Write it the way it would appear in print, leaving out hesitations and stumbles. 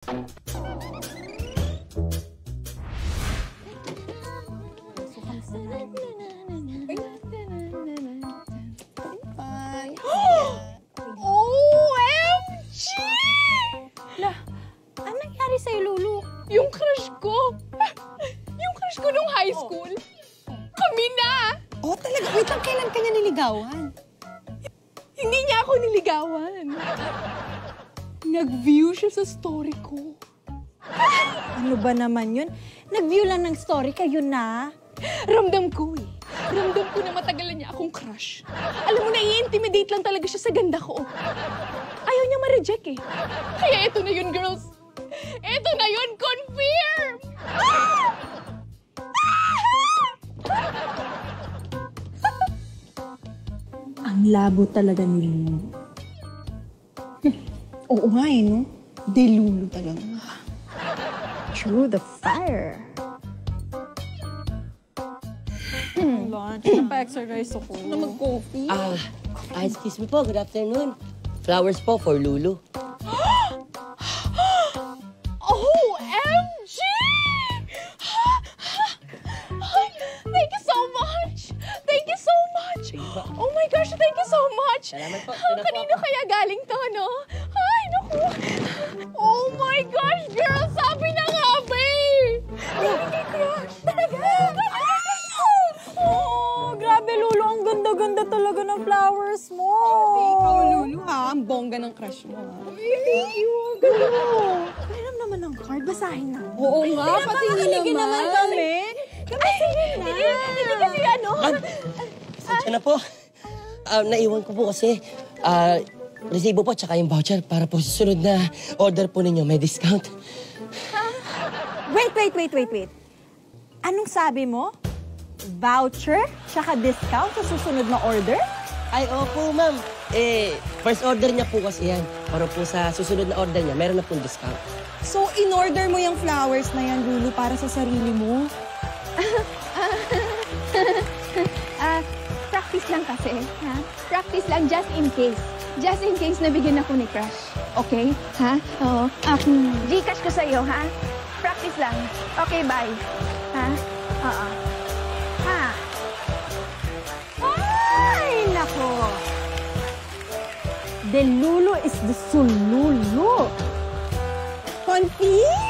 OMG! Lah, ano nangyari sa'yo, Lulu? Yung crush ko. Yung crush ko nung high school. Kami na! Oh, talaga? Wait lang, kailan ka niya niligawan? Hindi niya ako niligawan. Nag-view siya sa story ko. Ano ba naman yun? Nag-view lang ng story kayo na? Ramdam ko eh. Ramdam ko na matagal na niya akong crush. Alam mo, nai-intimidate lang talaga siya sa ganda ko. Ayaw niya ma-reject eh. Kaya eto na yun, girls. Eto na yun, confirm! Ang labo talaga ni Lulu. Oo nga eh, no? Delulu talaga. Through the fire. Lunch. Pa-exercise ako. Na mag-coffee? Excuse me po, good afternoon. Flowers po for Lulu. OMG! Thank you so much! Thank you so much! Oh my gosh, thank you so much! Salamat po. Kanino kaya galing to, no? Ay, naku! Oh my gosh, girl! Sabi na nga ba eh! Hindi crush! Talaga! Oh, grabe, Lulu. Ang ganda-ganda talaga ng flowers mo. Ikaw, Lulu, ha? Ang bongga ng crush mo, ha? Thank you! Ganda mo! Alam naman ng card, basahin na. Oo nga, pati naman kami. Hindi kasi ano? Pasensya na po. Naiwan ko po kasi resibo po tsaka yung voucher para po sa sunod na order po ninyo may discount. Wait. Anong sabi mo? Voucher? Tsaka discount sa susunod na order? Ay, opo, ma'am. First order niya po kasi yan. Para po sa susunod na order niya, meron na pong discount. So, in-order mo yung flowers na yan, Lulu, para sa sarili mo? Practice lang kasi, ha? Practice lang just in case. Just in case nabigyan ako ni crush. Okay? Ha? Oo. Gcash ko sa'yo, ha? Practice lang. Okay, bye. Ha? Oo. Ha? Ay, nako! The Lulu is the Sululu. Confused?